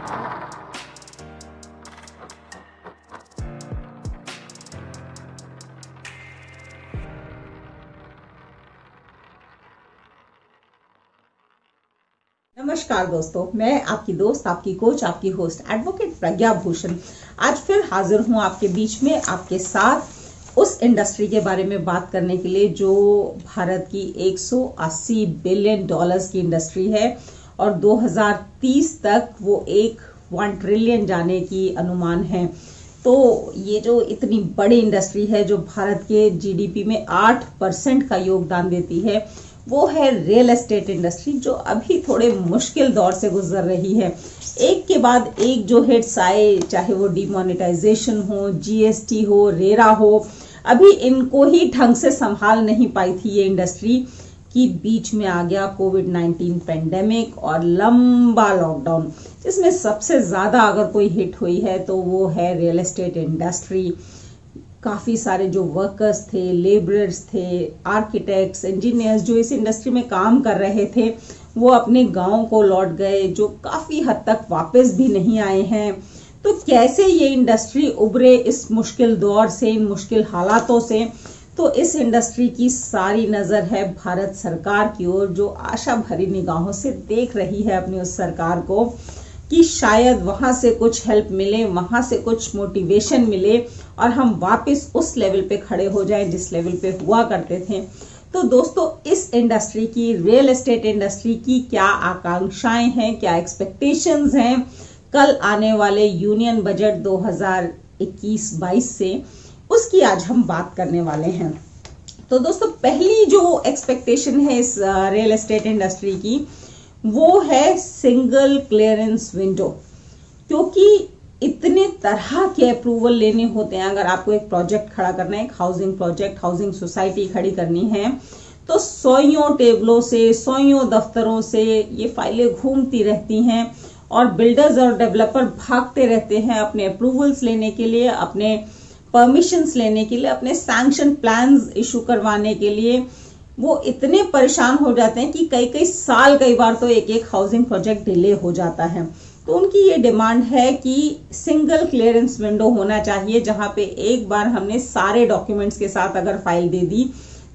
नमस्कार दोस्तों, मैं आपकी दोस्त, आपकी कोच, आपकी होस्ट एडवोकेट प्रज्ञा भूषण आज फिर हाजिर हूं आपके बीच में, आपके साथ उस इंडस्ट्री के बारे में बात करने के लिए जो भारत की 180 बिलियन डॉलर्स की इंडस्ट्री है और 2030 तक वो 1 ट्रिलियन जाने की अनुमान है। तो ये जो इतनी बड़ी इंडस्ट्री है जो भारत के जीडीपी में 8% का योगदान देती है, वो है रियल एस्टेट इंडस्ट्री, जो अभी थोड़े मुश्किल दौर से गुजर रही है। एक के बाद एक जो हिट्स आए, चाहे वो डिमोनेटाइजेशन हो, जीएसटी हो, रेरा हो, अभी इनको ही ढंग से संभाल नहीं पाई थी ये इंडस्ट्री कि बीच में आ गया कोविड-19 पेंडेमिक और लंबा लॉकडाउन, जिसमें सबसे ज्यादा अगर कोई हिट हुई है तो वो है रियल एस्टेट इंडस्ट्री। काफी सारे जो वर्कर्स थे, लेबरर्स थे, आर्किटेक्ट्स, इंजीनियर्स जो इस इंडस्ट्री में काम कर रहे थे, वो अपने गांव को लौट गए, जो काफी हद तक वापस भी नहीं आए हैं। तो कैसे ये इंडस्ट्री उभरे इस मुश्किल दौर से, इन मुश्किल हालातों से? तो इस इंडस्ट्री की सारी नजर है भारत सरकार की ओर, जो आशा भरी निगाहों से देख रही है अपनी उस सरकार को कि शायद वहां से कुछ हेल्प मिले, वहां से कुछ मोटिवेशन मिले और हम वापस उस लेवल पे खड़े हो जाएं जिस लेवल पे हुआ करते थे। तो दोस्तों, इस इंडस्ट्री की, रियल एस्टेट इंडस्ट्री की क्या आकांक्षाएं हैं, क्या एक्सपेक्टेशंस हैं कल आने वाले यूनियन बजट 2021-22 से, उसकी आज हम बात करने वाले हैं। तो दोस्तों, पहली जो एक्सपेक्टेशन है इस रियल एस्टेट इंडस्ट्री की, वो है सिंगल क्लियरेंस विंडो। क्योंकि इतने तरह के अप्रूवल लेने होते हैं, अगर आपको एक प्रोजेक्ट खड़ा करना है, एक हाउसिंग प्रोजेक्ट, हाउसिंग सोसाइटी खड़ी करनी है, तो सौयों टेबलों से, सौयों दफ्तरों से ये फाइलें घूमती रहती हैं और बिल्डर्स और डेवलपर भागते रहते हैं अपने अप्रूवल्स लेने के लिए, अपने परमिशंस लेने के लिए, अपने सैंक्शन प्लान्स इशू करवाने के लिए। वो इतने परेशान हो जाते हैं कि कई साल, कई बार तो एक हाउसिंग प्रोजेक्ट डिले हो जाता है। तो उनकी ये डिमांड है कि सिंगल क्लियरेंस विंडो होना चाहिए, जहां पे एक बार हमने सारे डॉक्यूमेंट्स के साथ अगर फाइल दे दी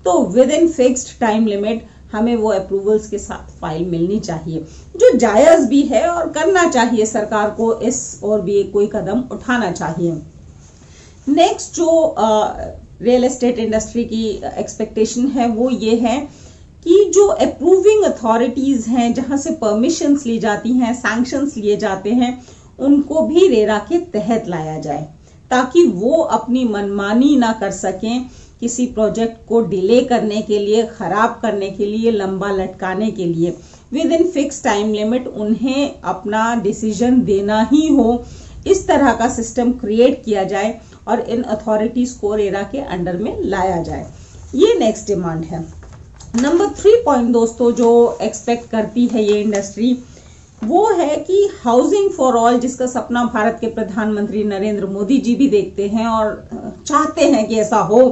तो with in fixed time limit हमें वो अप्रूवल्स के साथ फाइल मिलनी चाहिए, जो जायज भी है और करना चाहिए। सरकार को इस और भी कोई कदम उठाना चाहिए। नेक्स्ट जो रियल एस्टेट इंडस्ट्री की एक्सपेक्टेशन है वो ये है कि जो अप्रूविंग अथॉरिटीज हैं, जहां से परमिशंस ली जाती हैं, सैंक्शंस लिए जाते हैं, उनको भी रेरा के तहत लाया जाए, ताकि वो अपनी मनमानी ना कर सकें किसी प्रोजेक्ट को डिले करने के लिए, खराब करने के लिए, लंबा लटकाने के लिए। With in fix time limit उन्हें अपना डिसीजन देना ही हो, इस तरह का सिस्टम क्रिएट किया जाए और इन अथॉरिटीज को रेरा के अंडर में लाया जाए। ये नेक्स्ट डिमांड है। नंबर 3 पॉइंट दोस्तों जो एक्सपेक्ट करती है ये इंडस्ट्री, वो है कि हाउसिंग फॉर ऑल, जिसका सपना भारत के प्रधानमंत्री नरेंद्र मोदी जी भी देखते हैं और चाहते हैं कि ऐसा हो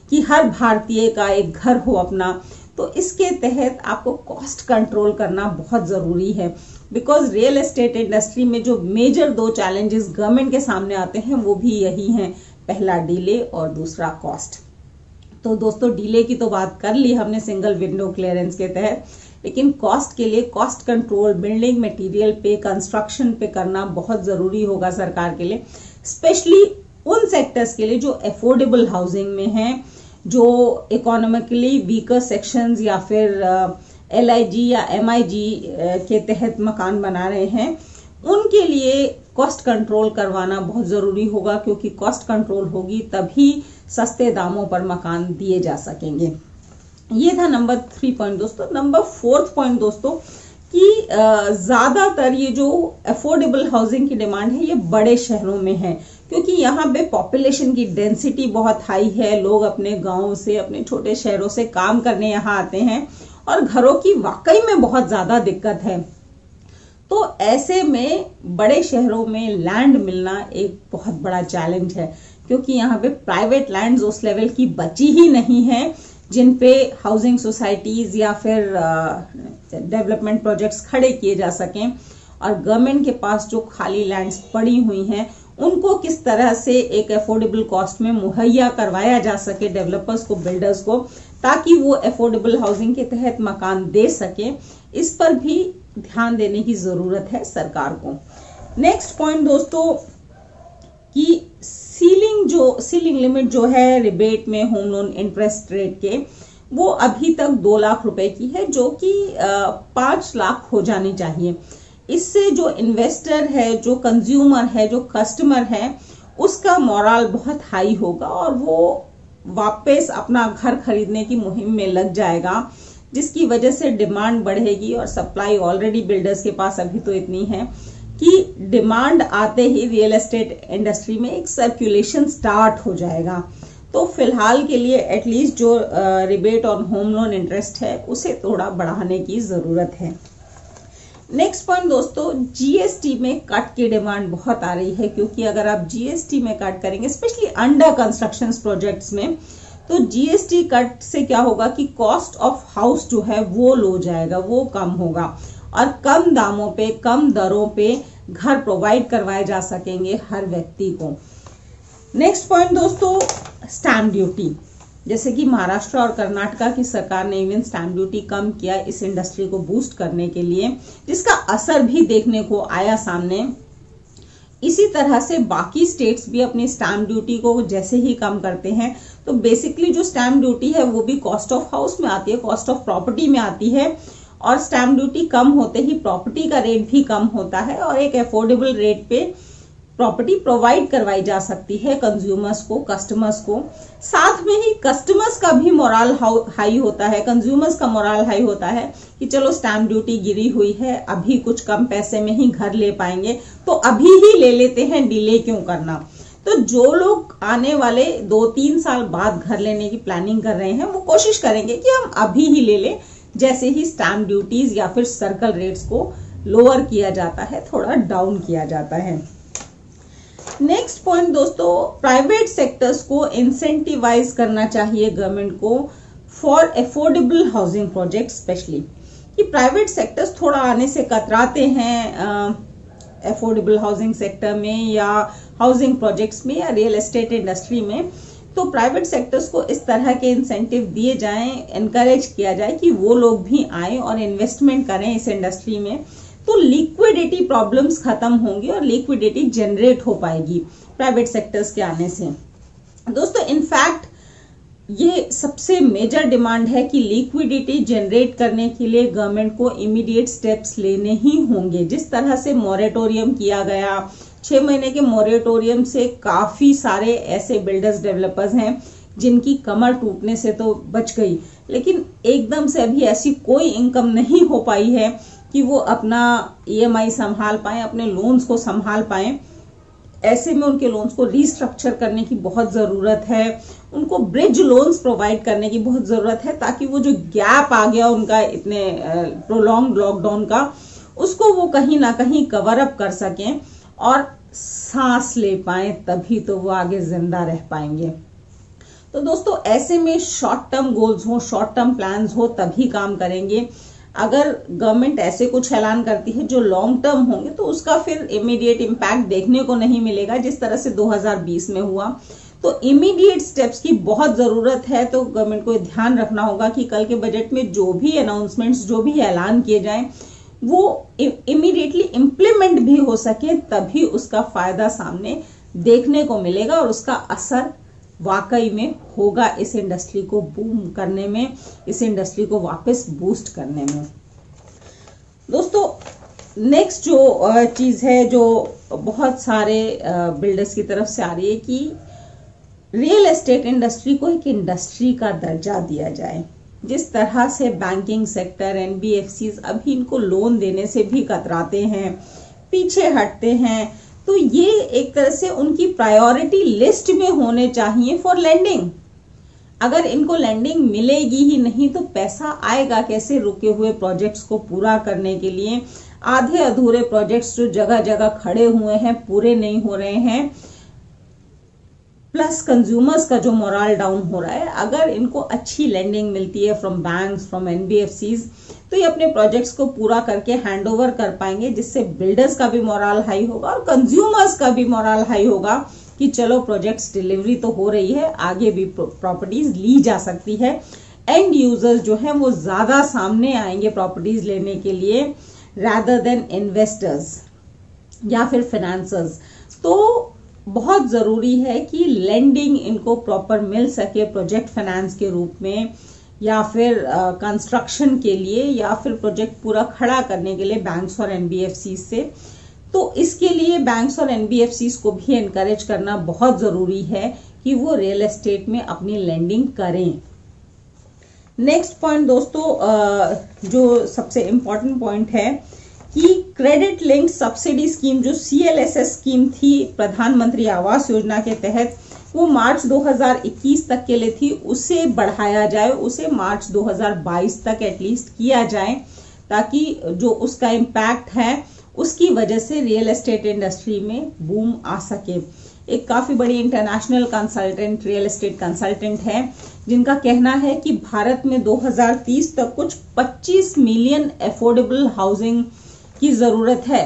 कि हर भारतीय का एक घर हो अपना। तो इसके तहत आपको कॉस्ट कंट्रोल करना बहुत जरूरी है, बिकॉज रियल एस्टेट इंडस्ट्री में जो मेजर 2 चैलेंजेस गवर्नमेंट के सामने आते हैं वो भी यही हैं। पहला डिले और दूसरा कॉस्ट। तो दोस्तों, डिले की तो बात कर ली हमने सिंगल विंडो क्लियरेंस के तहत, लेकिन कॉस्ट के लिए कॉस्ट कंट्रोल, बिल्डिंग मटेरियल पे, कंस्ट्रक्शन पे करना बहुत जरूरी होगा सरकार के लिए, स्पेशली उन सेक्टर्स के लिए जो अफोर्डेबल हाउसिंग में हैं, जो इकोनॉमिकली वीकर सेक्शंस या फिर LIG या MIG के तहत मकान बना रहे हैं, उनके लिए कॉस्ट कंट्रोल करवाना बहुत जरूरी होगा, क्योंकि कॉस्ट कंट्रोल होगी तभी सस्ते दामों पर मकान दिए जा सकेंगे। ये था नंबर 3 पॉइंट दोस्तों। नंबर 4 पॉइंट दोस्तों कि ज्यादातर ये जो अफोर्डेबल हाउसिंग की डिमांड है ये बड़े शहरों में है, क्योंकि यहाँ पे पॉपुलेशन की डेंसिटी बहुत हाई है। लोग अपने गांव से, अपने छोटे शहरों से काम करने यहाँ आते हैं और घरों की वाकई में बहुत ज्यादा दिक्कत है। तो ऐसे में बड़े शहरों में लैंड मिलना एक बहुत बड़ा चैलेंज है, क्योंकि यहाँ पे प्राइवेट लैंड्स उस लेवल की बची ही नहीं है जिन पे हाउसिंग सोसाइटीज या फिर डेवलपमेंट प्रोजेक्ट्स खड़े किए जा सकें। और गवर्नमेंट के पास जो खाली लैंड्स पड़ी हुई हैं उनको किस तरह से एक अफोर्डेबल कॉस्ट में मुहैया करवाया जा सके डेवलपर्स को, बिल्डर्स को, ताकि वो अफोर्डेबल हाउसिंग के तहत मकान दे सके, इस पर भी ध्यान देने की जरूरत है सरकार को। नेक्स्ट पॉइंट दोस्तों कि सीलिंग लिमिट जो है रिबेट में होम लोन इंटरेस्ट रेट के, वो अभी तक 2 लाख रुपए की है, जो कि 5 लाख हो जानी चाहिए। इससे जो इन्वेस्टर है, जो कंज्यूमर है, जो कस्टमर है, उसका मोरल बहुत हाई होगा और वो वापस अपना घर खरीदने की मुहिम में लग जाएगा, जिसकी वजह से डिमांड बढ़ेगी और सप्लाई ऑलरेडी बिल्डर्स के पास अभी तो इतनी है कि डिमांड आते ही रियल एस्टेट इंडस्ट्री में एक सर्कुलेशन स्टार्ट हो जाएगा। तो फिलहाल के लिए एटलीस्ट जो rebate on home loan interest है उसे थोड़ा बढ़ाने की जरूरत है। नेक्स्ट पॉइंट दोस्तों, जीएसटी में कट की डिमांड बहुत आ रही है, क्योंकि अगर आप जीएसटी में कट करेंगे स्पेशली अंडर कंस्ट्रक्शन प्रोजेक्ट्स में, तो जीएसटी कट से क्या होगा कि कॉस्ट ऑफ हाउस जो है वो लो जाएगा, वो कम होगा और कम दामों पे, कम दरों पे घर प्रोवाइड करवाए जा सकेंगे हर व्यक्ति को। नेक्स्ट पॉइंट दोस्तों, स्टैम्प ड्यूटी। जैसे कि महाराष्ट्र और कर्नाटका की सरकार ने इवन स्टैम्प ड्यूटी कम किया इस इंडस्ट्री को बूस्ट करने के लिए, जिसका असर भी देखने को आया सामने। इसी तरह से बाकी स्टेट्स भी अपनी स्टैम्प ड्यूटी को जैसे ही कम करते हैं, तो बेसिकली जो स्टैम्प ड्यूटी है वो भी कॉस्ट ऑफ हाउस में आती है, कॉस्ट ऑफ प्रॉपर्टी में आती है, और स्टैम्प ड्यूटी कम होते ही प्रॉपर्टी का रेट भी कम होता है और एक अफोर्डेबल रेट पे प्रॉपर्टी प्रोवाइड करवाई जा सकती है कंज्यूमर्स को, कस्टमर्स को। साथ में ही कस्टमर्स का भी मोरल हाई होता है, कंज्यूमर्स का मोरल हाई होता है कि चलो स्टैम्प ड्यूटी गिरी हुई है, अभी कुछ कम पैसे में ही घर ले पाएंगे, तो अभी ही ले लेते हैं, डिले क्यों करना। तो जो लोग आने वाले 2-3 साल बाद घर लेने की प्लानिंग कर रहे हैं, वो कोशिश करेंगे कि हम अभी ही ले लें, जैसे ही स्टैम्प ड्यूटीज या फिर सर्कल रेट्स को लोअर किया जाता है, थोड़ा डाउन किया जाता है। नेक्स्ट पॉइंट दोस्तों, प्राइवेट सेक्टर्स को इंसेंटिवाइज करना चाहिए गवर्नमेंट को for affordable housing project, specially कि प्राइवेट सेक्टर्स थोड़ा आने से कतराते हैं अफोर्डेबल हाउसिंग सेक्टर में या हाउसिंग प्रोजेक्ट्स में या रियल एस्टेट इंडस्ट्री में। तो प्राइवेट सेक्टर्स को इस तरह के इंसेंटिव दिए जाएं, एनकरेज किया जाए कि वो लोग भी आए और इन्वेस्टमेंट करें इस इंडस्ट्री में, तो लिक्विडिटी प्रॉब्लम्स खत्म होंगी और लिक्विडिटी जनरेट हो पाएगी प्राइवेट सेक्टर्स के आने से। दोस्तों इनफैक्ट ये सबसे मेजर डिमांड है कि लिक्विडिटी जनरेट करने के लिए गवर्नमेंट को इमीडिएट स्टेप्स लेने ही होंगे। जिस तरह से मॉरेटोरियम किया गया, 6 महीने के मॉरेटोरियम से काफी सारे ऐसे बिल्डर्स, डेवलपर्स हैं जिनकी कमर टूटने से तो बच गई, लेकिन एकदम से अभी ऐसी कोई इनकम नहीं हो पाई है कि वो अपना ईएमआई संभाल पाएं, अपने लोन्स को संभाल पाएं। ऐसे में उनके लोन्स को रीस्ट्रक्चर करने की बहुत जरूरत है, उनको ब्रिज लोन्स प्रोवाइड करने की बहुत जरूरत है, ताकि वो जो गैप आ गया उनका इतने प्रोलॉन्ग लॉकडाउन का, उसको वो कहीं ना कहीं कवर अप कर सकें और सांस ले पाएं, तभी तो वो आगे जिंदा रह पाएंगे। तो दोस्तों ऐसे में शॉर्ट टर्म गोल्स हो, शॉर्ट टर्म प्लान्स हो, तभी काम करेंगे। अगर गवर्नमेंट ऐसे कुछ ऐलान करती है जो लॉन्ग टर्म होंगे, तो उसका फिर इमीडिएट इम्पैक्ट देखने को नहीं मिलेगा, जिस तरह से 2020 में हुआ। तो इमीडिएट स्टेप्स की बहुत जरूरत है। तो गवर्नमेंट को ध्यान रखना होगा कि कल के बजट में जो भी अनाउंसमेंट्स, जो भी ऐलान किए जाएं, वो इमीडिएटली इम्प्लीमेंट भी हो सके, तभी उसका फायदा सामने देखने को मिलेगा और उसका असर वाकई में होगा इस इंडस्ट्री को बूम करने में, इस इंडस्ट्री को वापस बूस्ट करने में। दोस्तों नेक्स्ट जो चीज है जो बहुत सारे बिल्डर्स की तरफ से आ रही है कि रियल एस्टेट इंडस्ट्री को एक इंडस्ट्री का दर्जा दिया जाए। जिस तरह से बैंकिंग सेक्टर, एनबीएफसीज अभी इनको लोन देने से भी कतराते हैं, पीछे हटते हैं, तो ये एक तरह से उनकी प्रायोरिटी लिस्ट में होने चाहिए फॉर लेंडिंग। अगर इनको लेंडिंग मिलेगी ही नहीं तो पैसा आएगा कैसे रुके हुए प्रोजेक्ट्स को पूरा करने के लिए। आधे अधूरे प्रोजेक्ट्स जो जगह जगह खड़े हुए हैं, पूरे नहीं हो रहे हैं, प्लस कंज्यूमर्स का जो मोरल डाउन हो रहा है, अगर इनको अच्छी लेंडिंग मिलती है फ्रॉम बैंक्स, फ्रॉम एनबीएफसीज, तो ये अपने प्रोजेक्ट्स को पूरा करके हैंडओवर कर पाएंगे, जिससे बिल्डर्स का भी मोरल हाई होगा और कंज्यूमर्स का भी मोरल हाई होगा कि चलो प्रोजेक्ट्स डिलीवरी तो हो रही है, आगे भी प्रॉपर्टीज ली जा सकती है। एंड यूजर्स जो है वो ज्यादा सामने आएंगे प्रॉपर्टीज लेने के लिए रादर देन इन्वेस्टर्स या फिर फाइनेंसर्स। तो बहुत जरूरी है कि लेंडिंग इनको प्रॉपर मिल सके प्रोजेक्ट फाइनेंस के रूप में, या फिर कंस्ट्रक्शन के लिए, या फिर प्रोजेक्ट पूरा खड़ा करने के लिए बैंक्स और एनबीएफसी से। तो इसके लिए बैंक्स और एनबीएफसी को भी एनकरेज करना बहुत जरूरी है कि वो रियल एस्टेट में अपनी लेंडिंग करें। नेक्स्ट पॉइंट दोस्तों, जो सबसे इंपॉर्टेंट पॉइंट है कि क्रेडिट लिंक्ड सब्सिडी स्कीम जो CLSS स्कीम थी प्रधानमंत्री आवास योजना के तहत, वो मार्च 2021 तक के लिए थी, उसे बढ़ाया जाए, उसे मार्च 2022 तक एटलीस्ट किया जाए, ताकि जो उसका इम्पैक्ट है उसकी वजह से रियल एस्टेट इंडस्ट्री में बूम आ सके। एक काफी बड़ी international consultant, real estate consultant है, जिनका कहना है कि भारत में 2030 तक कुछ 25 मिलियन अफोर्डेबल हाउसिंग की जरूरत है,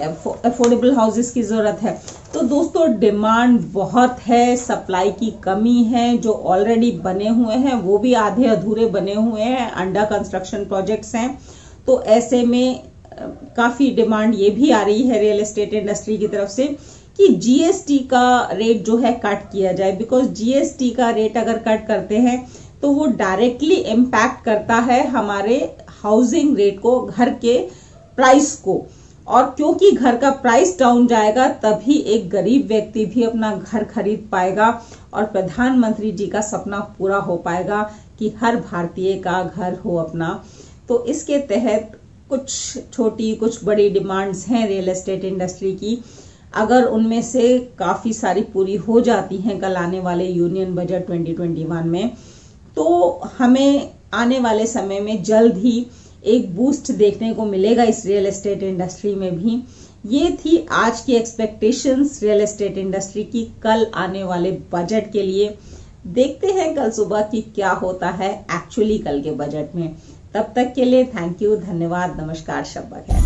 अफोर्डेबल हाउसेस की जरूरत है। तो दोस्तों डिमांड बहुत है, सप्लाई की कमी है, जो ऑलरेडी बने हुए हैं वो भी आधे अधूरे बने हुए हैं, अंडर कंस्ट्रक्शन प्रोजेक्ट्स हैं। तो ऐसे में काफी डिमांड ये भी आ रही है रियल एस्टेट इंडस्ट्री की तरफ से कि जीएसटी का रेट जो है कट किया जाए, बिकॉज जीएसटी का रेट अगर कट करते हैं तो वो डायरेक्टली इम्पैक्ट करता है हमारे हाउसिंग रेट को, घर के प्राइस को, और क्योंकि घर का प्राइस डाउन जाएगा तभी एक गरीब व्यक्ति भी अपना घर खरीद पाएगा और प्रधानमंत्री जी का सपना पूरा हो पाएगा कि हर भारतीय का घर हो अपना। तो इसके तहत कुछ छोटी कुछ बड़ी डिमांड्स हैं रियल एस्टेट इंडस्ट्री की, अगर उनमें से काफी सारी पूरी हो जाती हैं कल आने वाले यूनियन बजट 2021 में, तो हमें आने वाले समय में जल्द ही एक बूस्ट देखने को मिलेगा इस रियल एस्टेट इंडस्ट्री में भी। ये थी आज की एक्सपेक्टेशंस रियल एस्टेट इंडस्ट्री की कल आने वाले बजट के लिए। देखते हैं कल सुबह की क्या होता है एक्चुअली कल के बजट में। तब तक के लिए थैंक यू, धन्यवाद, नमस्कार, शब्बा खैर।